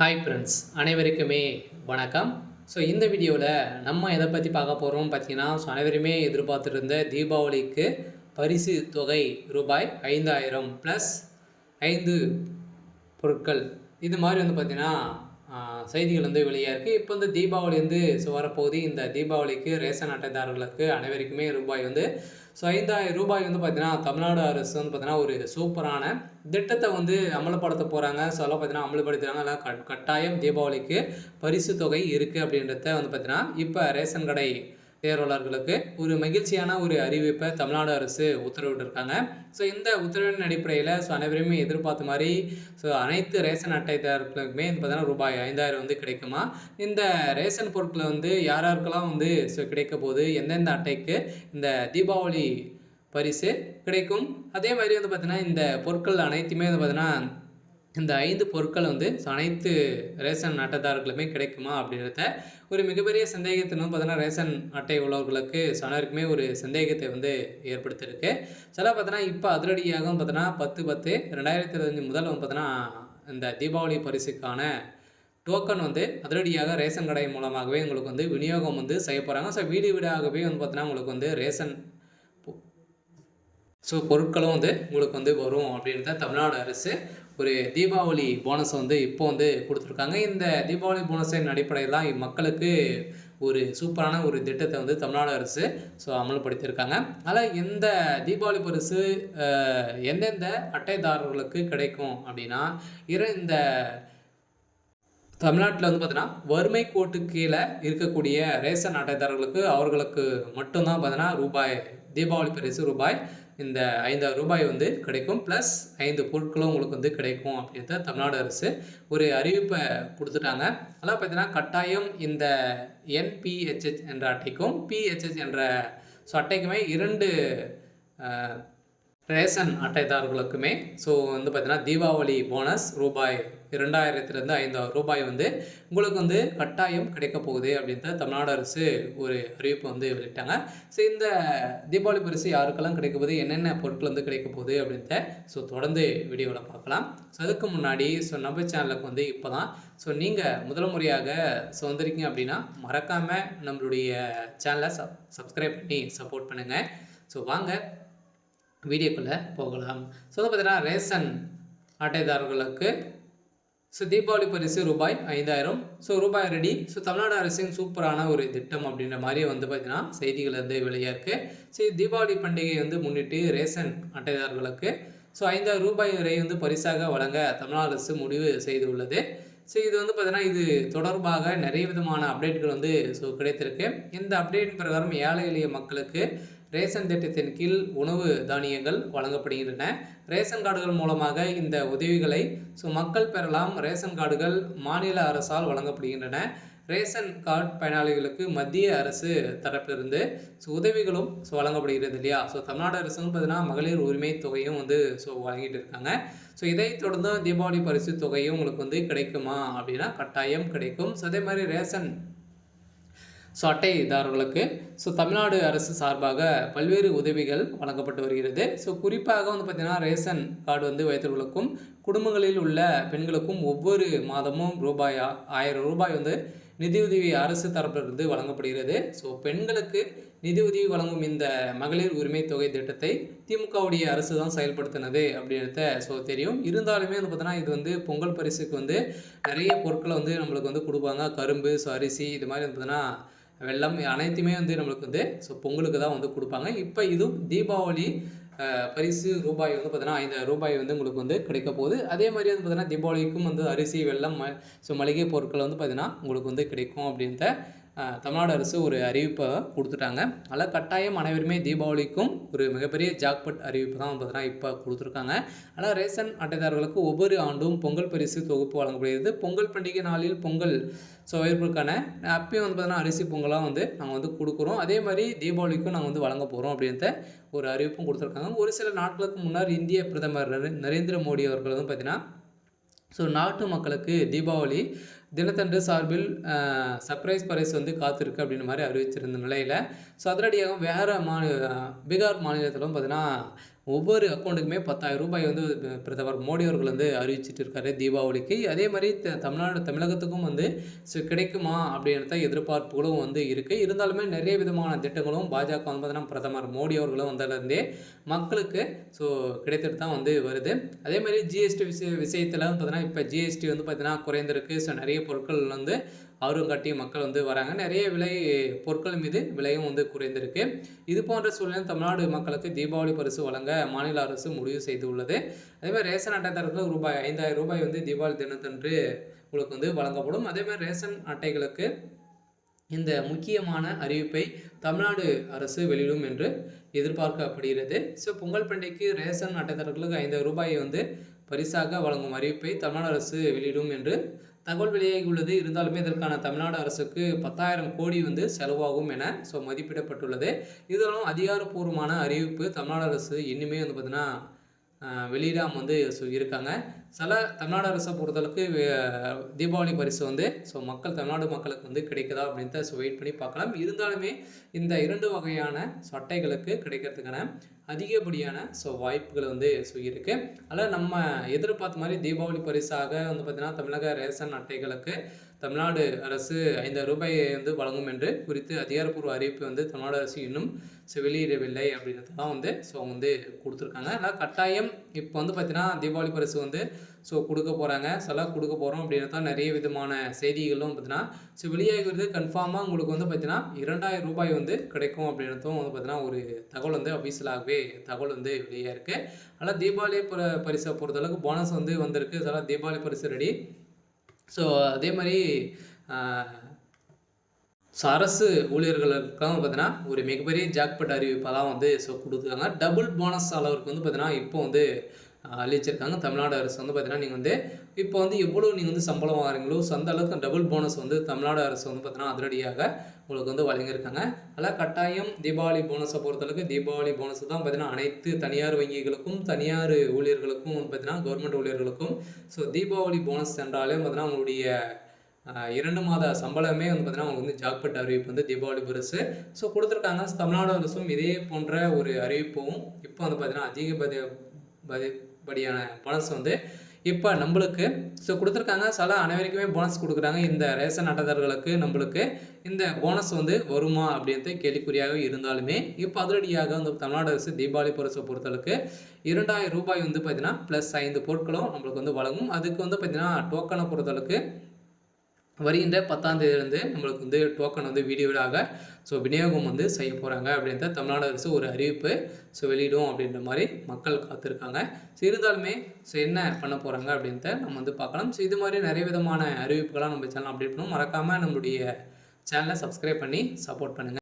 Hi friends, அனைவருக்குமே வணக்கம். இந்த வீடியோவில் நம்ம எதை பற்றி பார்க்க போகிறோம் பார்த்தீங்கன்னா, அனைவருமே எதிர்பார்த்துருந்த தீபாவளிக்கு பரிசு தொகை ரூபாய் 5000 ப்ளஸ் 5 பொருட்கள். இது மாதிரி பார்த்தீங்கன்னா செய்திகள் வெளியாக இருக்குது. இப்போ தீபாவளி வரப்போகுது. இந்த தீபாவளிக்கு ரேஷன் அட்டைதாரர்களுக்கு அனைவருக்குமே ரூபாய் 5000 பார்த்தீங்கன்னா, தமிழ்நாடு அரசு பார்த்தீங்கன்னா ஒரு சூப்பரான திட்டத்தை அமல்படுத்த போகிறாங்க. அதெல்லாம் பார்த்தீங்கன்னா அமல்படுத்துகிறாங்க. அதெல்லாம் கட்டாயம் தீபாவளிக்கு பரிசு தொகை இருக்குது அப்படின்றத பார்த்தீங்கன்னா, இப்போ ரேஷன் கடை தேர்வாளர்களுக்கு ஒரு மகிழ்ச்சியான ஒரு அறிவிப்பை தமிழ்நாடு அரசு உத்தரவிட்டிருக்காங்க. இந்த உத்தரவின் அடிப்படையில் அனைவருமே எதிர்பார்த்த மாதிரி அனைத்து ரேஷன் அட்டைதாரர்களுக்குமே பார்த்தீங்கன்னா ரூபாய் 5000 கிடைக்குமா? இந்த ரேஷன் பொருட்களை யாராருக்கெல்லாம் கிடைக்க போகுது, எந்தெந்த அட்டைக்கு இந்த தீபாவளி பரிசு கிடைக்கும், அதே மாதிரி பார்த்தீங்கன்னா இந்த பொருட்கள் அனைத்துமே பார்த்தீங்கன்னா இந்த 5 பொருட்கள் அனைத்து ரேஷன் அட்டைதாரர்களுமே கிடைக்குமா அப்படின்றத ஒரு மிகப்பெரிய சந்தேகத்தை பார்த்தீங்கன்னா ரேஷன் அட்டை உள்ளவர்களுக்கு அனைவருக்குமே ஒரு சந்தேகத்தை ஏற்படுத்தியிருக்கு. சில பார்த்தீங்கன்னா இப்போ அதிரடியாக பார்த்தீங்கன்னா 10/10/2025 முதல் பார்த்தீங்கன்னா இந்த தீபாவளி பரிசுக்கான டோக்கன் அதிரடியாக ரேஷன் கடை மூலமாகவே உங்களுக்கு விநியோகம் செய்ய போகிறாங்க. வீடு வீடாகவே பார்த்தீங்கன்னா உங்களுக்கு ரேஷன் பொருட்களும் உங்களுக்கு வரும் அப்படின்றத தமிழ்நாடு அரசு ஒரு தீபாவளி போனஸை இப்போ கொடுத்துருக்காங்க. இந்த தீபாவளி போனஸின் அடிப்படையில் மக்களுக்கு ஒரு சூப்பரான ஒரு திட்டத்தை தமிழ்நாடு அரசு அமல்படுத்தியிருக்காங்க. அதில் இந்த தீபாவளி பரிசு எந்தெந்த அட்டைதாரர்களுக்கு கிடைக்கும் அப்படின்னா, இந்த தமிழ்நாட்டில் பார்த்தீங்கன்னா வறுமை கோட்டுக்கு கீழே இருக்கக்கூடிய ரேஷன் அட்டைதாரர்களுக்கு அவர்களுக்கு மட்டும்தான் பார்த்தீங்கன்னா தீபாவளி பரிசு இந்த 5000 கிடைக்கும். ப்ளஸ் 5 பொருட்களும் உங்களுக்கு கிடைக்கும் அப்படின்றத தமிழ்நாடு அரசு ஒரு அறிவிப்பை கொடுத்துட்டாங்க. அதெல்லாம் பார்த்தீங்கன்னா கட்டாயம் இந்த என்பிஹெச்ஹெச் என்ற அட்டைக்கும் பிஹெச்ஹெச் என்ற அட்டைக்குமே 2 ரேஷன் அட்டைதாரர்களுக்குமே பார்த்தீங்கன்னா தீபாவளி போனஸ் ரூபாய் 2000 5000 உங்களுக்கு கட்டாயம் கிடைக்க போகுது அப்படின்றத தமிழ்நாடு அரசு ஒரு அறிவிப்பு வெளியிட்டாங்க. இந்த தீபாவளி பரிசு யாருக்கெல்லாம் கிடைக்க போகுது, என்னென்ன பொருட்கள் கிடைக்க போகுது அப்படின்றத தொடர்ந்து வீடியோவில் பார்க்கலாம். அதுக்கு முன்னாடி நம்ம சேனலுக்கு இப்போ தான் நீங்கள் முதல் முறையாக வந்திருக்கீங்க அப்படின்னா மறக்காமல் நம்மளுடைய சேனலை சப்ஸ்கிரைப் பண்ணி சப்போர்ட் பண்ணுங்கள். வாங்க வீடியோக்குள்ளே போகலாம். பார்த்தீங்கன்னா ரேஷன் அட்டைதாரர்களுக்கு தீபாவளி பரிசு ரூபாய் 5000 ரூபாய் ரெடி. தமிழ்நாடு அரசின் சூப்பரான ஒரு திட்டம் அப்படின்ற மாதிரி பார்த்தீங்கன்னா செய்திகள் வெளியாக இருக்குது. தீபாவளி பண்டிகை முன்னிட்டு ரேஷன் அட்டைதாரர்களுக்கு 5000 ரூபாய் வரை பரிசாக வழங்க தமிழ்நாடு அரசு முடிவு செய்துள்ளது. இது பார்த்தீங்கன்னா இது தொடர்பாக நிறைய விதமான அப்டேட்கள் கிடைத்திருக்கு. இந்த அப்டேட் பிரகாரம் ஏழை எளிய மக்களுக்கு ரேஷன் திட்டத்தின் கீழ் உணவு தானியங்கள் வழங்கப்படுகின்றன. ரேஷன் கார்டுகள் மூலமாக இந்த உதவிகளை மக்கள் பெறலாம். ரேஷன் கார்டுகள் மாநில அரசால் வழங்கப்படுகின்றன. ரேஷன் கார்டு பயனாளிகளுக்கு மத்திய அரசு தரப்பிலிருந்து உதவிகளும் வழங்கப்படுகிறது இல்லையா. தமிழ்நாடு அரசு பார்த்தீங்கன்னா மகளிர் உரிமை தொகையும் வழங்கிட்டு இருக்காங்க. இதை தொடர்ந்து தீபாவளி பரிசு தொகையும் உங்களுக்கு கிடைக்குமா அப்படின்னா கட்டாயம் கிடைக்கும். அதே மாதிரி ரேஷன் அட்டைதாரர்களுக்கு தமிழ்நாடு அரசு சார்பாக பல்வேறு உதவிகள் வழங்கப்பட்டு வருகிறது. குறிப்பாக பார்த்தீங்கன்னா ரேஷன் கார்டு வைத்தவர்களுக்கும் குடும்பங்களில் உள்ள பெண்களுக்கும் ஒவ்வொரு மாதமும் ரூபாய் 1000 நிதியுதவி அரசு தரப்பிலிருந்து வழங்கப்படுகிறது. பெண்களுக்கு நிதியுதவி வழங்கும் இந்த மகளிர் உரிமை தொகை திட்டத்தை திமுகவுடைய அரசு தான் செயல்படுத்தினது அப்படின்றத தெரியும். இருந்தாலுமே பார்த்தீங்கன்னா இது பொங்கல் பரிசுக்கு நிறைய பொருட்களை நம்மளுக்கு கொடுப்பாங்க. கரும்பு, அரிசி, இது மாதிரி பார்த்தீங்கன்னா வெல்லம் அனைத்துமே நம்மளுக்கு பொங்கலுக்கு தான் கொடுப்பாங்க. இப்போ இதுவும் தீபாவளி பரிசு ரூபாய் பார்த்தீங்கன்னா 5000 உங்களுக்கு கிடைக்க போகுது. அதே மாதிரி பார்த்தீங்கன்னா தீபாவளிக்கும் அரிசி, வெல்லம், மளிகை பொருட்கள் பார்த்தீங்கன்னா உங்களுக்கு கிடைக்கும் அப்படின்ற தமிழ்நாடு அரசு ஒரு அறிவிப்பை கொடுத்துட்டாங்க. அதில் கட்டாயம் அனைவருமே தீபாவளிக்கும் ஒரு மிகப்பெரிய ஜாக்பட் அறிவிப்பு தான் பார்த்தீங்கன்னா இப்போ கொடுத்துருக்காங்க. ஆனால் ரேஷன் அட்டைதாரர்களுக்கு ஒவ்வொரு ஆண்டும் பொங்கல் பரிசு தொகுப்பு வழங்கப்படுகிறது. பொங்கல் பண்டிகை நாளில் பொங்கல் வைப்புக்கான அப்பயும் பார்த்தீங்கன்னா அரிசி பொங்கலாக நாங்கள் கொடுக்குறோம். அதே மாதிரி தீபாவளிக்கும் நாங்கள் வழங்க போகிறோம் அப்படின்ற ஒரு அறிவிப்பும் கொடுத்துருக்காங்க. ஒரு சில நாட்களுக்கு முன்னர் இந்திய பிரதமர் நரேந்திர மோடி அவர்கள் பார்த்தீங்கன்னா நாட்டு மக்களுக்கு தீபாவளி தினத்தன்று சார்பில் சர்ப்ரைஸ் பரிசு காத்திருக்கு அப்படின்ற மாதிரி அறிவிச்சிருந்த நிலையில் அதிரடியாக வேறு பீகார் மாநிலத்திலும் பார்த்தீங்கன்னா ஒவ்வொரு அக்கௌண்ட்டுக்குமே ரூ. 10,000 வந்து பிரதமர் மோடி அவர்கள் வந்து அறிவிச்சிட்டு இருக்காரு தீபாவளிக்கு. அதே மாரி தமிழகத்துக்கும் வந்து கிடைக்குமா அப்படின்ற எதிர்பார்ப்புகளும் வந்து இருக்கு. இருந்தாலுமே நிறைய விதமான திட்டங்களும் பாஜக வந்து பார்த்தீங்கன்னா பிரதமர் மோடி அவர்களும் வந்ததுலேருந்தே மக்களுக்கு கிடைத்துட்டு தான் வந்து வருது. அதே மாரி ஜிஎஸ்டி விஷயத்துல பார்த்தீங்கன்னா இப்போ ஜிஎஸ்டி வந்து பார்த்தீங்கன்னா குறைந்திருக்கு. நிறைய பொருட்கள் வந்து அவரும் கட்டி மக்கள் வந்து வராங்க. நிறைய பொருட்கள் மீது விலையும் வந்து குறைந்திருக்கு. இது போன்ற சூழ்நிலையில் தமிழ்நாடு மக்களுக்கு தீபாவளி பரிசு வழங்க மாநில அரசு முடிவு செய்துள்ளது. அதே மாதிரி ரேஷன் அட்டைதாரர்களுக்கு ரூபாய் 5,000 வந்து தீபாவளி தினத்தன்று உங்களுக்கு வந்து வழங்கப்படும். அதே மாதிரி ரேஷன் அட்டைகளுக்கு இந்த முக்கியமான அறிவிப்பை தமிழ்நாடு அரசு வெளியிடும் என்று எதிர்பார்க்கப்படுகிறது. பொங்கல் பண்டிகைக்கு ரேஷன் அட்டைதாரர்களுக்கு 5,000 வந்து பரிசாக வழங்கும் அறிவிப்பை தமிழ்நாடு அரசு வெளியிடும் என்று தகவல் வெளியாகி உள்ளது. இருந்தாலுமே இதற்கான தமிழ்நாடு அரசுக்கு 10,000 கோடி வந்து செலவாகும் என மதிப்பிடப்பட்டுள்ளது. இதெல்லாம் அதிகாரப்பூர்வமான அறிவிப்பு தமிழ்நாடு அரசு இன்னுமே வந்து பார்த்தீங்கன்னா வெளியிடாமல் வந்து இருக்காங்க. தமிழ்நாடு அரசை பொறுத்தளவுக்கு தீபாவளி பரிசு வந்து தமிழ்நாடு மக்களுக்கு வந்து கிடைக்குதா அப்படின்ட்டு வெயிட் பண்ணி பார்க்கலாம். இருந்தாலுமே இந்த 2 வகையான அட்டைகளுக்கு கிடைக்கிறதுக்கான அதிகப்படியான வாய்ப்புகள் வந்து இருக்கு. அதில் நம்ம எதிர்பார்த்த மாதிரி தீபாவளி பரிசாக வந்து பார்த்தீங்கன்னா தமிழக ரேஷன் அட்டைகளுக்கு தமிழ்நாடு அரசு 5,000 வந்து வழங்கும் என்று குறித்து அதிகாரப்பூர்வ அறிவிப்பு வந்து தமிழ்நாடு அரசு இன்னும் வெளியிடவில்லை அப்படின்றதெல்லாம் வந்து வந்து கொடுத்துருக்காங்க. அதனால் கட்டாயம் இப்போ வந்து பார்த்தீங்கன்னா தீபாவளி பரிசு வந்து கொடுக்க போகிறாங்க, கொடுக்க போகிறோம் அப்படின்றது தான் நிறைய விதமான செய்திகளும் பார்த்தீங்கன்னா வெளியாகிறது. கன்ஃபார்மாக உங்களுக்கு வந்து பார்த்தீங்கன்னா ரூ. 2,000 வந்து கிடைக்கும் அப்படின்றதும் வந்து பார்த்தீங்கன்னா ஒரு தகவல் வந்து அஃபீஷியலாகவே தகவல் வந்து வெளியாக இருக்குது. அதனால் தீபாவளி பரிசை பொறுத்தளவுக்கு போனஸ் வந்து வந்திருக்கு. தீபாவளி பரிசு ரெடி. அதே மாதிரி அரசு ஊழியர்களுக்கெல்லாம் பார்த்தீங்கன்னா ஒரு மிகப்பெரிய ஜாக்பாட் அறிவிப்பாக தான் வந்து கொடுத்துருக்காங்க. டபுள் போனஸ் அளவுக்கு வந்து பார்த்தீங்கன்னா இப்போ வந்து அளிச்சிருக்காங்க தமிழ்நாடு அரசு. வந்து பார்த்தீங்கன்னா நீங்கள் வந்து இப்போ வந்து எவ்வளோ நீங்கள் வந்து சம்பளம் வாங்குறீங்களோ அந்த அளவுக்கு டபுள் போனஸ் வந்து தமிழ்நாடு அரசு வந்து பார்த்தீங்கன்னா அதிரடியாக உங்களுக்கு வந்து வழங்கியிருக்காங்க. அதனால் கட்டாயம் தீபாவளி போனஸை பொறுத்தளவுக்கு தீபாவளி போனஸ் தான் பார்த்தீங்கன்னா அனைத்து தனியார் வங்கிகளுக்கும் தனியார் ஊழியர்களுக்கும் வந்து பார்த்தீங்கன்னா கவர்மெண்ட் ஊழியர்களுக்கும் தீபாவளி போனஸ் என்றாலே பார்த்தீங்கன்னா உங்களுடைய 2 மாத சம்பளமே வந்து பார்த்தீங்கன்னா அவங்க வந்து ஜாக்பாட் அறிவிப்பு வந்து தீபாவளி பரிசு கொடுத்துருக்காங்க. தமிழ்நாடு அரசும் இதே போன்ற ஒரு அறிவிப்பும் இப்போ வந்து பார்த்தீங்கன்னா படியான போனஸ் வந்து இப்போ நம்மளுக்கு கொடுத்துருக்காங்க. அனைவருக்குமே போனஸ் கொடுக்குறாங்க. இந்த ரேஷன் அட்டைதாரர்களுக்கு நம்மளுக்கு இந்த போனஸ் வந்து வருமா அப்படின்றது கேள்விக்குறியாக இருந்தாலுமே இப்போ அதிரடியாக வந்து தமிழ்நாடு அரசு தீபாவளி பரிசை பொறுத்தளவுக்கு ரூபாய் வந்து பார்த்தீங்கன்னா ப்ளஸ் 5 பொருட்களும் நம்மளுக்கு வந்து வழங்கும். அதுக்கு வந்து பார்த்தீங்கன்னா டோக்கனை பொறுத்தளவுக்கு வருகின்ற 10ஆம் தேதியிலேருந்து நம்மளுக்கு வந்து டோக்கன் வந்து வீடியோவாக விநியோகம் வந்து செய்ய போகிறாங்க அப்படின்ற தமிழ்நாடு அரசு ஒரு அறிவிப்பு வெளியிடும் அப்படின்ற மாதிரி மக்கள் காத்திருக்காங்க. இருந்தாலுமே என்ன பண்ண போகிறாங்க அப்படின்ட்டு நம்ம வந்து பார்க்கலாம். இது மாதிரி நிறைய விதமான அறிவிப்புகளாக நம்ம சேனல் அப்டேட் பண்ணுவோம். மறக்காமல் நம்மளுடைய சேனலை சப்ஸ்கிரைப் பண்ணி சப்போர்ட் பண்ணுங்கள்.